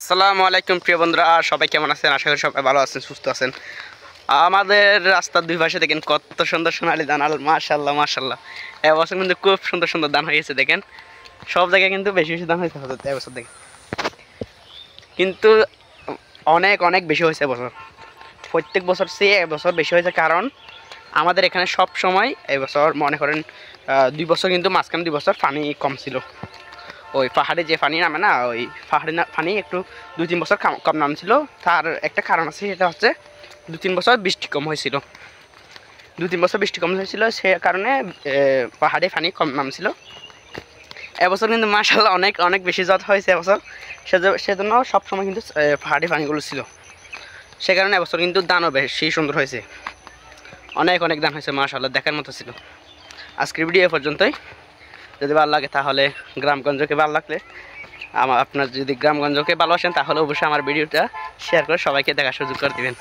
আসসালামু আলাইকুম প্রিয় বন্ধুরা, সবাই কেমন আছেন? আশা করি সবাই ভালো আছেন, সুস্থ আছেন। আমাদের রাস্তার দুই পাশে দেখেন কত সুন্দর সোনালি ধান। মাশাল্লাহ মাশাল্লাহ, এবছর কিন্তু খুব সুন্দর সুন্দর ধান হয়েছে। দেখেন সব জায়গায় কিন্তু বেশি বেশি ধান হয়েছে এবছর। দেখেন কিন্তু অনেক অনেক বেশি হয়েছে এবছর, প্রত্যেক বছর চেয়ে এবছর বেশি হয়েছে। কারণ আমাদের এখানে সব সময় এবছর মনে করেন 2 বছর কিন্তু মাঝখানে 2 বছর পানি কম ছিল। ওই পাহাড়ে যে পানি নামে না, ওই পাহাড়ে পানি একটু 2-3 বছর কম নামছিল। তার একটা কারণ আছে, সেটা হচ্ছে 2-3 বছর বৃষ্টি কম হয়েছিল। 2-3 বছর বৃষ্টি কম হয়েছিল, সে কারণে পাহাড়ে পানি কম নামছিল। এবছর কিন্তু মাশাআল্লাহ অনেক অনেক বেশি জাত হয়েছে এবছর। সেজন্য সবসময় কিন্তু পাহাড়ি পানিগুলো ছিল, সে কারণে এবছর কিন্তু ধানও বেশি সুন্দর হয়েছে। অনেক অনেক ধান হয়েছে মাশাআল্লাহ, দেখার মতো ছিল। আজকের ভিডিও এ পর্যন্তই। যদি ভালো লাগে তাহলে গ্রামগঞ্জকে ভালো লাগলে আপনার যদি গ্রামগঞ্জকে ভালোবাসেন তাহলে অবশ্যই আমার ভিডিওটা শেয়ার করে সবাইকে দেখার সুযোগ করে দিবেন।